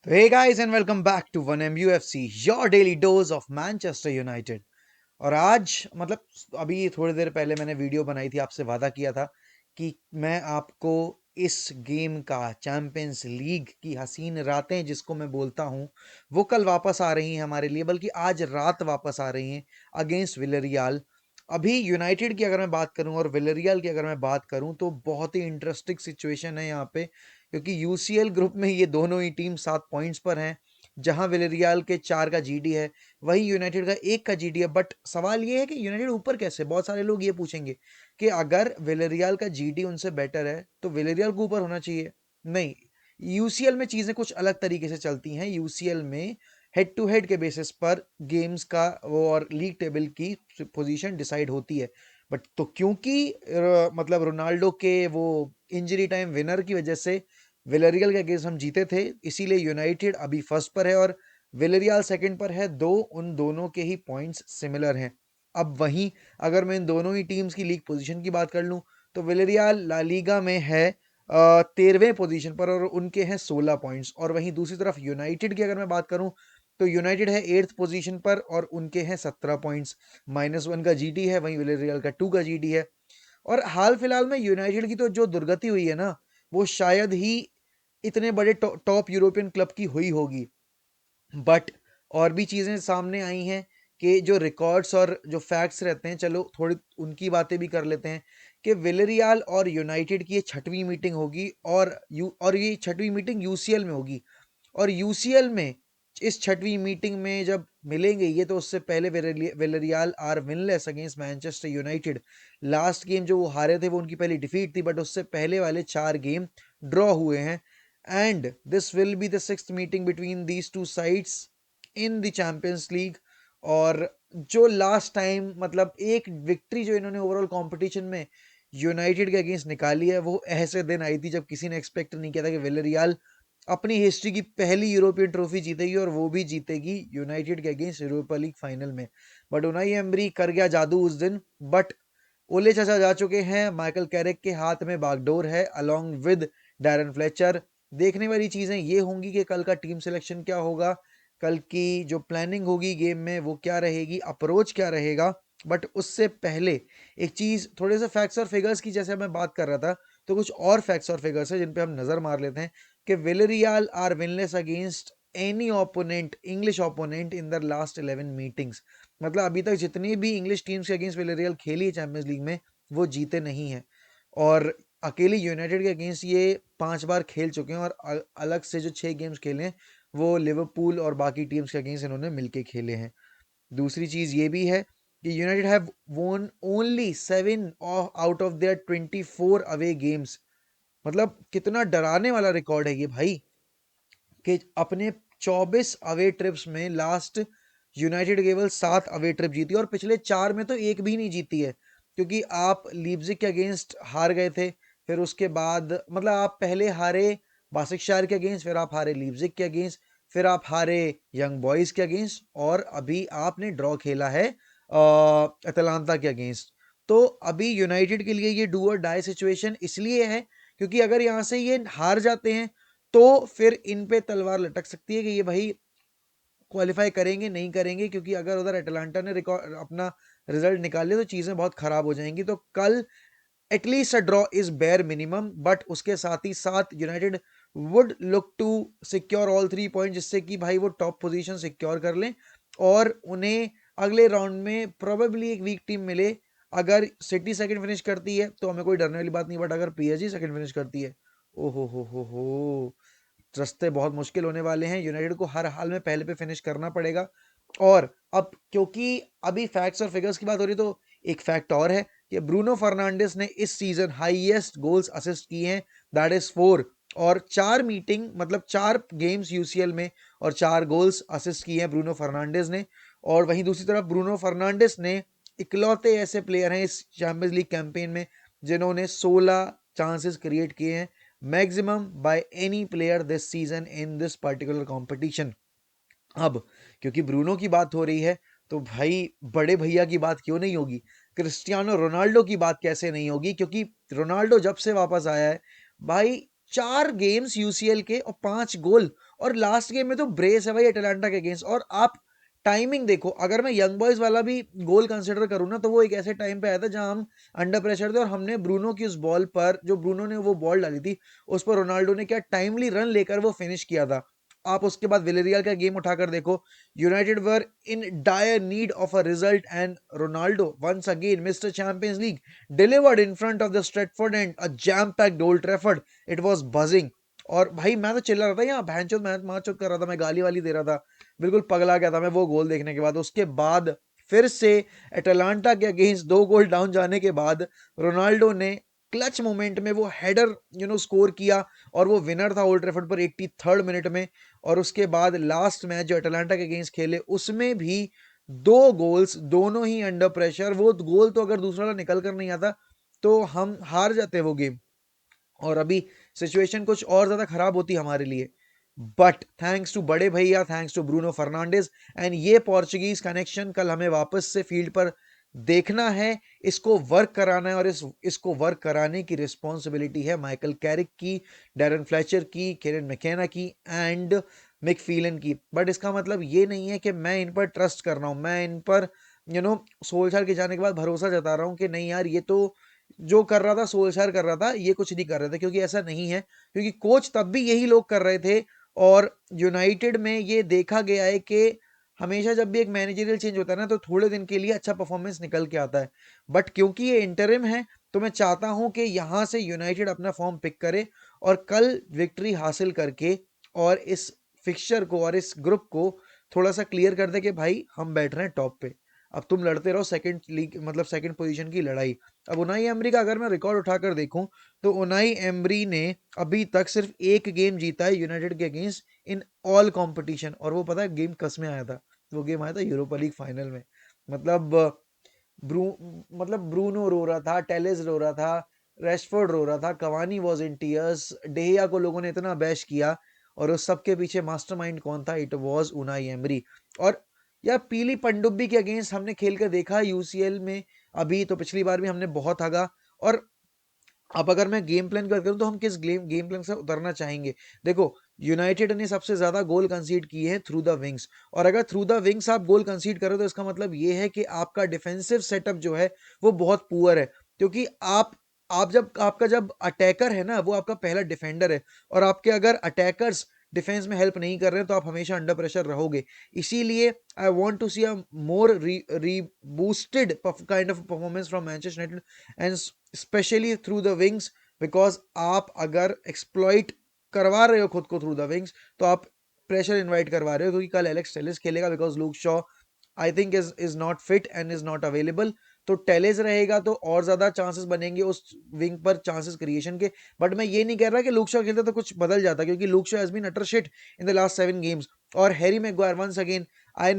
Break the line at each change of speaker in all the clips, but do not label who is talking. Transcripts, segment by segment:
तो hey guys and welcome back to 1MUFC your daily dose of Manchester United. और आज अभी थोड़ी देर पहले मैंने वीडियो बनाई थी, आपसे वादा किया था कि मैं आपको इस गेम का चैंपियंस लीग की हसीन रातें जिसको मैं बोलता हूँ वो कल वापस आ रही हैं हमारे लिए, बल्कि आज रात वापस आ रही हैं अगेंस्ट विलेरियल। अभी यूनाइटेड की अगर मैं बात करूं और विलेरियल की अगर मैं बात करूं तो बहुत ही इंटरेस्टिंग सिचुएशन है यहाँ पे, क्योंकि यूसीएल ग्रुप में ये दोनों ही टीम 7 पॉइंट्स पर हैं। जहां विलेरियल के 4 का जीडी है, वही यूनाइटेड का 1 का जीडी है। बट सवाल ये है कि यूनाइटेड ऊपर कैसे? बहुत सारे लोग ये पूछेंगे कि अगर विलेरियल का जीडी उनसे बेटर है तो विलेरियल को ऊपर होना चाहिए। नहीं, यूसीएल में चीजें कुछ अलग तरीके से चलती हैं। यूसीएल में हेड टू हेड के बेसिस पर गेम्स का वो और लीग टेबल की पोजीशन डिसाइड होती है। बट तो क्योंकि रोनाल्डो के वो इंजरी टाइम विनर की वजह से विलेरियल के अगेंस्ट हम जीते थे, इसीलिए यूनाइटेड अभी फर्स्ट पर है और विलेरियल सेकंड पर है। दो उन दोनों के ही पॉइंट्स सिमिलर हैं। अब वहीं अगर मैं इन दोनों ही टीम्स की लीग पोजीशन की बात कर लूं तो विलेरियल ला लीगा में है 13वें पोजीशन पर और उनके हैं 16 पॉइंट्स। और वहीं दूसरी तरफ यूनाइटेड की अगर मैं बात करूं तो यूनाइटेड है 8th पोजीशन पर और उनके हैं 17 पॉइंट्स। -1 का जीडी है, वहीं विलेरियल का 2 का जीडी है। और हाल फिलहाल में यूनाइटेड की तो जो दुर्गति हुई है ना, वो शायद ही इतने बड़े टॉप यूरोपियन क्लब की हुई होगी। बट और भी चीजें सामने आई हैं कि जो रिकॉर्ड्स और जो फैक्ट्स रहते हैं, चलो थोड़ी उनकी बातें भी कर लेते हैं कि विलेरियल और यूनाइटेड की ये छठवीं मीटिंग होगी और ये छठवीं मीटिंग यूसीएल में होगी। और यूसीएल में इस छठवीं मीटिंग में जब मिलेंगे ये, तो उससे पहले Villarreal are winless against Manchester United. Last game जो वो हारे थे वो उनकी पहली डिफीट थी, बट उससे पहले वाले 4 गेम ड्रॉ हुए हैं। And this will be the sixth meeting between these two sides in the champions league. और जो लास्ट टाइम एक विक्ट्री जो इन्होंने ओवरऑल कंपटीशन में यूनाइटेड के अगेंस्ट निकाली है, वो ऐसे दिन आई थी जब किसी ने एक्सपेक्ट नहीं किया था कि विलेरियल अपनी हिस्ट्री की पहली यूरोपियन ट्रॉफी जीतेगी और वो भी जीतेगी यूनाइटेड के अगेंस्ट यूरोपा लीग फाइनल में। बट उनाई एमरी कर गया जादू उस दिन। बट ओले चाचा जा चुके हैं, माइकल कैरिक के हाथ में बागडोर है अलोंग विद डैरन फ्लेचर। देखने वाली चीजें ये होंगी कि कल का टीम सिलेक्शन क्या होगा, कल की जो प्लानिंग होगी गेम में वो क्या रहेगी, अप्रोच क्या रहेगा। बट उससे पहले एक चीज, थोड़े से फैक्ट्स और फिगर्स की जैसे मैं बात कर रहा था, तो कुछ और फैक्ट्स और फिगर्स है जिन पे हम नजर मार लेते हैं कि Villarreal are winless against any opponent, English opponent in the last 11 meetings. अभी तक जितनी भी इंग्लिश टीम्स के अगेंस्ट विलेरियल खेली है चैंपियंस लीग में, वो जीते नहीं है। और अकेली यूनाइटेड के अगेंस्ट ये 5 बार खेल चुके हैं और अलग से जो 6 गेम्स खेले हैं वो लिवरपूल और बाकी टीम्स के अगेंस्ट इन्होंने मिलके खेले हैं। दूसरी चीज ये भी है कि यूनाइटेड हैव वोन only 7 out of their 24 away games. कितना डराने वाला रिकॉर्ड है ये भाई, कि अपने 24 अवे ट्रिप्स में लास्ट यूनाइटेड केवल 7 अवे ट्रिप जीती और पिछले 4 में तो एक भी नहीं जीती है। क्योंकि आप लीप्जिग के अगेंस्ट हार गए थे, फिर उसके बाद आप पहले हारे बासिकशायर के अगेंस्ट, फिर आप हारे लीप्जिग के अगेंस्ट, फिर आप हारे यंग बॉयज के अगेंस्ट और अभी आपने ड्रॉ खेला है अटलांटा के अगेंस्ट। तो अभी यूनाइटेड के लिए ये डू और डाई सिचुएशन इसलिए है क्योंकि अगर यहाँ से ये हार जाते हैं तो फिर इन पे तलवार लटक सकती है कि ये भाई क्वालिफाई करेंगे नहीं करेंगे, क्योंकि अगर उधर अटलांटा ने रिकॉर्ड अपना रिजल्ट निकाल लिया तो चीजें बहुत खराब हो जाएंगी। तो कल at least a draw is bare minimum, but उसके साथ ही साथ United would look to secure all 3 point, जिससे कि भाई वो टॉप पोजीशन सिक्योर कर लें और उन्हें अगले राउंड में प्रोबेबली एक वीक टीम मिले। अगर सिटी सेकंड फिनिश करती है तो हमें कोई डरने वाली बात नहीं, बट अगर पीएसजी सेकंड फिनिश करती है, ओ हो रास्ते बहुत मुश्किल होने वाले हैं। यूनाइटेड को हर हाल में पहले पे फिनिश करना पड़ेगा। और अब क्योंकि अभी फैक्ट्स और फिगर्स की बात हो रही, तो एक फैक्ट और है कि ब्रूनो फर्नांडिस ने इस सीजन हाईएस्ट गोल्स असिस्ट किए हैं, दैट इज 4। और 4 गेम्स यूसीएल में और 4 गोल्स असिस्ट किए हैं ब्रूनो फर्नांडिस ने। और वहीं दूसरी तरफ ब्रूनो फर्नांडिस ने इकलौते ऐसे प्लेयर हैं इस चैंपियंस लीग कैंपेन में जिन्होंने 16 चांसेस क्रिएट किए हैं, maximum by any player this season in this particular competition. अब क्योंकि ब्रूनो की बात हो रही है तो भाई बड़े भैया की बात क्यों नहीं होगी, क्रिस्टियानो रोनाल्डो की बात कैसे नहीं होगी? क्योंकि रोनाल्डो जब से वापस आया है भाई, 4 गेम्स यूसीएल के और 5 गोल। और लास्ट गेम में तो ब्रेस है भाई एटलांटा के अगेंस्ट। और आप टाइमिंग देखो, अगर मैं यंग बॉयज वाला भी गोल कंसिडर करूँ ना, तो वो एक ऐसे टाइम पे आया था जहां हम अंडर प्रेशर थे और हमने ब्रूनो की उस बॉल पर, जो ब्रूनो ने वो बॉल डाली थी, उस पर रोनाल्डो ने क्या टाइमली रन लेकर वो फिनिश किया था। आप उसके बाद विलेरियल का गेम उठाकर देखो, United were in dire need of a result and Ronaldo once again mister champions league delivered in front of the Stratford and a jam packed old Trafford. It was buzzing. और भाई मैं तो चिल्ला रहा था यहाँ, भैंचोद मैं मारचोद कर रहा था, मैं गाली वाली दे रहा था, बिल्कुल पगला गया था मैं वो गोल देखने के बाद। उसके बाद फिर से एटलांटा के अगेंस्ट 2 गोल डाउन जाने के बाद रोनाल्डो ने क्लच मोमेंट में वो हेडर स्कोर किया और वो विनर था ओल्ड ट्रैफर्ड पर 83rd मिनट में। और उसके बाद लास्ट मैच जो एटलांटा के अगेंस्ट खेले उसमें भी 2 गोल्स, दोनों ही अंडर प्रेशर। वो गोल तो अगर दूसरा वाला निकल कर नहीं आता तो हम हार जाते वो गेम, और अभी सिचुएशन कुछ और ज्यादा खराब होती हमारे लिए। बट थैंक्स टू बड़े भैया, thanks to Bruno Fernandes and ये पोर्चुगीज कनेक्शन कल हमें वापस से फील्ड पर देखना है, इसको वर्क कराना है। और इसको वर्क कराने की रिस्पॉन्सिबिलिटी है माइकल कैरिक की, डैरन फ्लेचर की, केरन मैकेना की एंड मिक फीलन की। बट इसका मतलब ये नहीं है कि मैं इन पर ट्रस्ट कर रहा हूं, मैं इन पर सोल्जर के जाने के बाद भरोसा जता रहा हूं कि नहीं यार ये तो जो कर रहा था सोल्जर कर रहा था, ये कुछ नहीं कर रहे थे, क्योंकि ऐसा नहीं है। क्योंकि कोच तब भी यही लोग कर रहे थे। और यूनाइटेड में ये देखा गया है कि हमेशा जब भी एक मैनेजरियल चेंज होता है ना, तो थोड़े दिन के लिए अच्छा परफॉर्मेंस निकल के आता है। बट क्योंकि ये इंटरिम है, तो मैं चाहता हूं कि यहां से यूनाइटेड अपना फॉर्म पिक करे और कल विक्ट्री हासिल करके और इस फिक्सचर को और इस ग्रुप को थोड़ा सा क्लियर कर दे कि भाई हम बैठ रहे हैं टॉप पे, अब तुम लड़ते रहो सेकंड लीग मतलब सेकंड पोजीशन की लड़ाई। अब उनाई एमरी का अगर मैं रिकॉर्ड उठाकर देखूं, तो उनाई एमरी ने अभी तक सिर्फ एक गेम जीता है यूनाइटेड के अगेंस्ट इन ऑल कंपटीशन। और वो पता है गेम कस में आया था? वो गेम आया था यूरोपा लीग फाइनल में। मतलब ब्रू मतलब ब्रूनो रो रहा था, टेलेस रो रहा था, रेशफोर्ड रो रहा था, कवानी वाज इन टीयर्स, डेहिया को लोगों ने इतना बैश किया। और उस सब के पीछे मास्टरमाइंड कौन था? It was Unai emery. और यार पीली पनडुब्बी के अगेंस्ट हमने खेल कर देखा यूसीएल में, अभी तो पिछली बार भी हमने बहुत हगा। और अब अगर मैं गेम प्लान की बात करूं, तो हम किस गेम प्लान से उतरना चाहेंगे? देखो, यूनाइटेड ने सबसे ज्यादा गोल कंसीड किए हैं थ्रू द विंग्स। और अगर थ्रू द विंग्स आप गोल कंसीड करो, तो इसका मतलब ये है कि आपका डिफेंसिव सेटअप जो है वो बहुत पुअर है। क्योंकि आप जब आपका जब अटैकर है ना, वो आपका पहला डिफेंडर है। और आपके अगर अटैकर्स डिफेंस में हेल्प नहीं कर रहे हैं, तो आप हमेशा अंडर प्रेशर रहोगे। इसीलिए I want to see a more reboosted kind of performance from Manchester United and specially through the wings. Because आप अगर एक्सप्लॉइट करवा रहे हो खुद को थ्रू द विंग्स, तो आप प्रेशर इनवाइट करवा रहे हो। क्योंकि कल एलेक्स टेलिस खेलेगा, because Luke Shaw I think is not fit and is not available. तो टेलेस रहेगा तो और ज्यादा चांसेस बनेंगे उस विंग पर चांसेस क्रिएशन के। बट मैं ये नहीं कह रहा कि लूक शॉ खेलता तो कुछ बदल जाता, क्योंकि Luke Shaw has been utter shit in the last 7 games. और Harry Maguire once again, I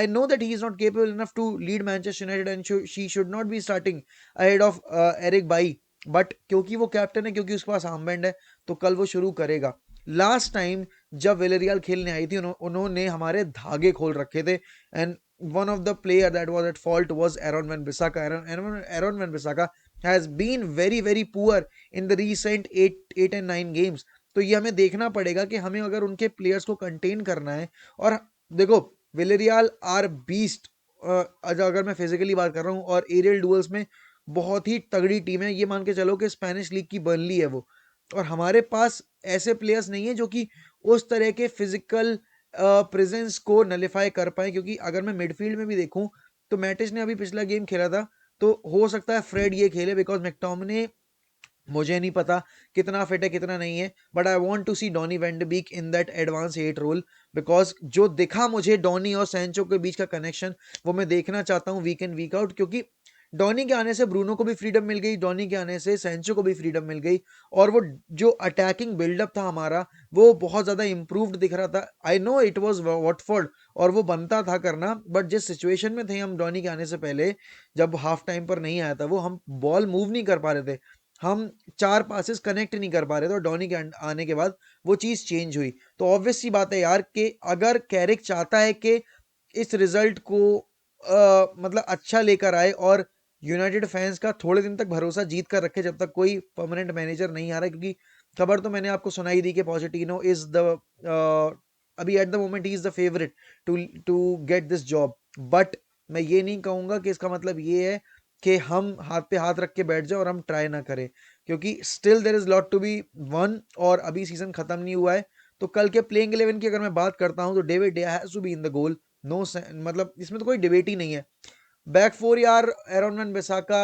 know that he is not capable enough to lead Manchester United and she should not be starting ahead of Eric Bailly। But क्योंकि वो captain है, क्योंकि उसके पास armband है, तो कल वो शुरू करेगा। लास्ट टाइम जब विलेरियल खेलने आई थी, उन्होंने हमारे धागे खोल रखे थे। And one of the player that was at fault was Aaron Wan-Bissaka. Aaron Wan-Bissaka has been very poor in the recent 8 and 9 games। तो ये हमें देखना पड़ेगा कि हमें अगर उनके प्लेयर्स को कंटेन करना है। और देखो, विलेरियल आर बीस्ट। अगर मैं फिजिकली बात कर रहा हूँ और एरियल डुअल्स में बहुत ही तगड़ी टीम है। ये मान के चलो कि स्पेनिश लीग की बर्नली है वो। और हमारे पास ऐसे प्लेयर्स नहीं है जो कि उस तरह के फिजिकल प्रेजेंस को नलिफाई कर पाए। क्योंकि अगर मैं मिडफील्ड में भी देखूं, तो मैटिस ने अभी पिछला गेम खेला था, तो हो सकता है फ्रेड ये खेले, बिकॉज मैकटोमिने मुझे नहीं पता कितना फिट है कितना नहीं है। But I want to see Donny van de Beek in that advanced 8 role. Because जो दिखा मुझे डॉनी और सैंचो के बीच का कनेक्शन, वो मैं देखना चाहता हूँ वीक इन वीक आउट। क्योंकि डॉनी के आने से ब्रूनो को भी फ्रीडम मिल गई, डॉनी के आने से सैंचो को भी फ्रीडम मिल गई। और वो जो अटैकिंग बिल्डअप था हमारा, वो बहुत ज्यादा इंप्रूव्ड दिख रहा था। I know it was Watford और वो बनता था करना, बट जिस सिचुएशन में थे हम डॉनी के आने से पहले, जब हाफ टाइम पर नहीं आया था वो, हम बॉल मूव नहीं कर पा रहे थे, हम 4 पासेस कनेक्ट नहीं कर पा रहे थे। और डॉनी के आने के बाद वो चीज चेंज हुई। तो ऑब्वियस सी बात है यार कि अगर कैरिक चाहता है कि इस रिजल्ट को मतलब अच्छा लेकर आए और यूनाइटेड फैंस का थोड़े दिन तक भरोसा जीत कर रखे, जब तक कोई परमानेंट मैनेजर नहीं आ रहा है। क्योंकि खबर तो मैंने आपको सुनाई दी कि पोचेटिनो इज द अभी एट द मोमेंट ही is the favourite to to get this job, but मैं ये नहीं कहूंगा कि इसका मतलब ये है कि हम हाथ पे हाथ रख के बैठ जाए और हम ट्राई ना करें, क्योंकि still there is lot to be won, और अभी सीजन खत्म नहीं हुआ है। तो कल के प्लेइंग 11 की अगर मैं बात करता हूं तो David de has to be in the goal, no, मतलब इसमें तो कोई डिबेट ही नहीं है। बैक फोर यार, एरन वन बिसाका,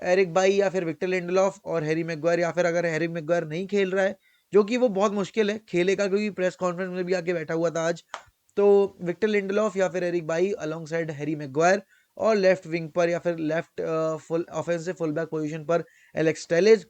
एरिक बाई या फिर विक्टर लिंडलॉफ और हैरी मैग्वायर, या फिर अगर हैरी मैग्वायर नहीं खेल रहा है, जो कि वो बहुत मुश्किल है खेलेगा क्योंकि प्रेस कॉन्फ्रेंस में भी आके बैठा हुआ था आज, तो विक्टर लिंडलॉफ या फिर Eric Bailly alongside Harry Maguire, और लेफ्ट विंग पर या फिर left full offensive full back position पर एलेक्स टेलेज।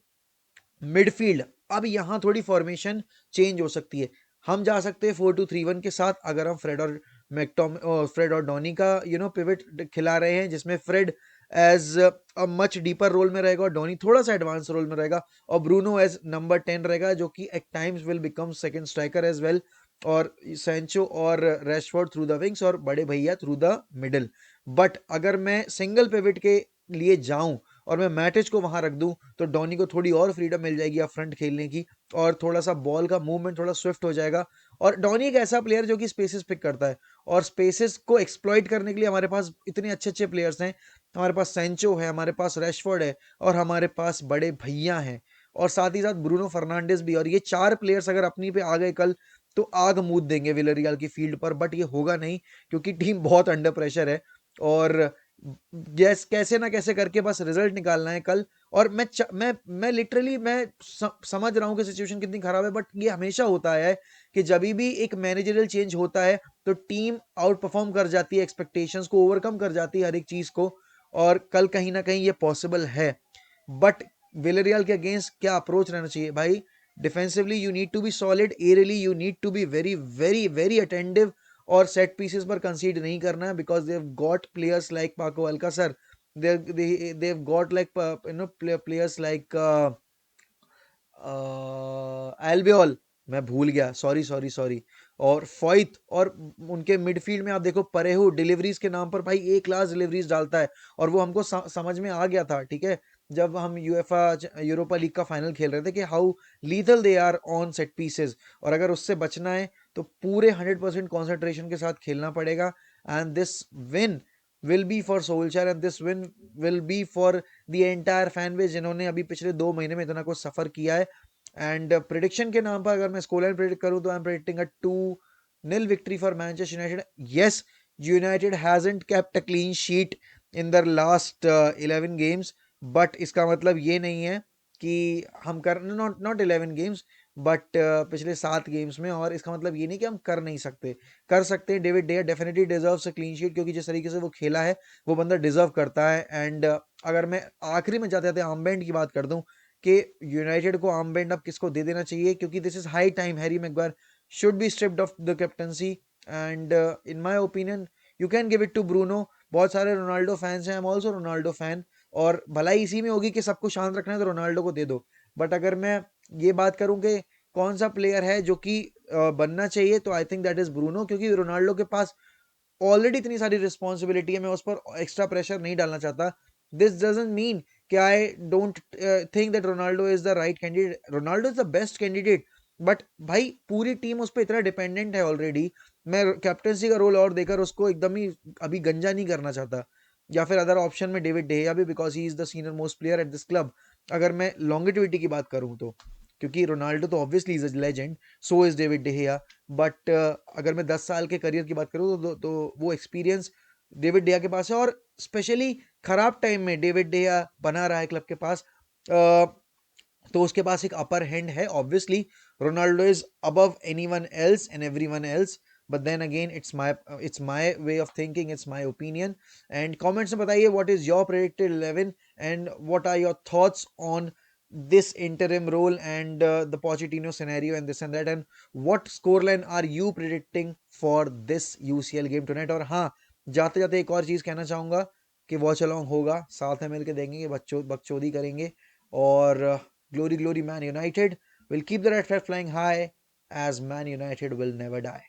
मिडफील्ड, अब यहाँ थोड़ी फॉर्मेशन चेंज हो सकती है। हम जा सकते हैं 4-2-3-1 के साथ अगर हम फ्रेड और डॉनी का पिवट खिला रहे हैं, जिसमें Fred as a much deeper role में रहेगा और डॉनी थोड़ा सा एडवांस रोल में रहेगा, और ब्रूनो एज नंबर 10 रहेगा, जो कि at times will become second striker as well, और सैंचो और रैशफोर्ड थ्रू द विंग्स और बड़े भैया थ्रू द मिडल। बट अगर मैं सिंगल पिवट के लिए जाऊं और मैं मैटिच को वहां रख दूं, तो डॉनी को थोड़ी और फ्रीडम मिल जाएगी या फ्रंट खेलने की, और थोड़ा सा बॉल का मूवमेंट थोड़ा स्विफ्ट हो जाएगा। और डॉनी एक ऐसा प्लेयर जो कि स्पेसेस पिक करता है, और स्पेसेस को एक्सप्लॉइट करने के लिए हमारे पास इतने अच्छे अच्छे प्लेयर्स हैं। हमारे पास सेंचो है, हमारे पास रैशफोर्ड है, और हमारे पास बड़े भैया हैं, और साथ ही साथ ब्रूनो फर्नांडिस भी, और ये चार प्लेयर्स अगर अपनी पे आ गए कल, तो आग मूद देंगे विलेरियल की फील्ड पर। बट ये होगा नहीं, क्योंकि टीम बहुत अंडर प्रेशर है, और कैसे ना कैसे करके बस रिजल्ट निकालना है कल। और मैं लिटरली समझ रहा हूँ कि सिचुएशन कितनी खराब है, बट ये हमेशा होता है कि जब भी एक मैनेजरियल चेंज होता है तो टीम आउट परफॉर्म कर जाती है, एक्सपेक्टेशंस को ओवरकम कर जाती है हर एक चीज को, और कल कहीं ना कहीं ये पॉसिबल है। बट विलेरियल के अगेंस्ट क्या अप्रोच रहना चाहिए भाई? Defensively you need to be solid, aerially you need to be very very very attentive, और सेट पीसेस पर कंसीड नहीं करना है, because they have got players like Paco Alcacer, they've got like players like एल्बियोल, मैं भूल गया, sorry sorry sorry, और फॉइथ, और उनके मिडफील्ड में आप देखो परेहू डिलीवरीज के नाम पर भाई एक क्लास डिलीवरीज डालता है, और वो हमको समझ में आ गया था, ठीक है, जब हम यूएफा यूरोपा लीग का फाइनल खेल रहे थे, कि how lethal they are on set pieces. और अगर उससे बचना है तो पूरे 100% कॉन्सेंट्रेशन के साथ खेलना पड़ेगा, and this win will be for Solskjaer, and this win will be for the entire fan base, जिन्होंने अभी पिछले 2 महीने में इतना कुछ सफर किया है। एंड प्रिडिक्शन के नाम पर अगर मैं स्कोर लाइन प्रिडिक्ट करूं तो I am predicting a 2-0 victory for Manchester United. Yes, United hasn't kept a clean sheet in the last 11 games, but इसका मतलब ये नहीं है कि हम कर नॉट नॉट 11 गेम्स, बट पिछले 7 गेम्स में, और इसका मतलब ये नहीं कि हम कर नहीं सकते, कर सकते हैं। David de definitely deserves a clean sheet, क्योंकि जिस तरीके से वो खेला है वो बंदा डिजर्व करता है। एंड अगर मैं आखिरी में जाते जाते आर्मबैंड की बात कर दूं कि यूनाइटेड को आर्मबैंड अब किसको दे देना चाहिए, क्योंकि this is high time Harry Maguire should be stripped of the captaincy, and in my opinion you can give it to Bruno. बहुत सारे रोनाल्डो फैंस हैं, I am also Ronaldo fan, और भलाई इसी में होगी कि सबको शांत रखना है तो रोनाल्डो को दे दो। बट अगर मैं ये बात करूं कि कौन सा प्लेयर है जो कि बनना चाहिए, तो I think that is Bruno, क्योंकि रोनाल्डो के पास ऑलरेडी इतनी सारी रिस्पॉन्सिबिलिटी है, मैं उस पर एक्स्ट्रा प्रेशर नहीं डालना चाहता। दिस डजंट मीन कि I don't think that Ronaldo is the right candidate, Ronaldo is the best candidate, but भाई पूरी टीम उस पर इतना डिपेंडेंट है ऑलरेडी। मैं कैप्टनसी का रोल और देकर उसको एकदम ही अभी गंजा नहीं करना चाहता। या फिर अदर ऑप्शन में डेविड डेया भी, because he is the senior most player at this club, अगर मैं लॉन्गेटिविटी की बात करूं तो, क्योंकि रोनाल्डो तो obviously is a legend, so is David de Gea. But अगर मैं 10 साल के करियर की बात करूँ तो वो एक्सपीरियंस डेविड डेया के पास है, और स्पेशली खराब टाइम में डेविड डेया बना रहा है क्लब के पास, तो उसके पास एक अपर हैंड है। Obviously Ronaldo is above anyone else and everyone else, but then again it's my way of thinking, it's my opinion. And comments में बताइए what is your predicted 11 and what are your thoughts on this interim role and the Pochettino scenario and this and that, and what scoreline are you predicting for this UCL game tonight? और हाँ, जाते जाते एक और चीज कहना चाहूंगा कि वॉच अलोंग होगा, साथ में मिलकर देंगे, बकचोदी करेंगे, और glory glory man United, will keep the red flag flying high as Man United will never die.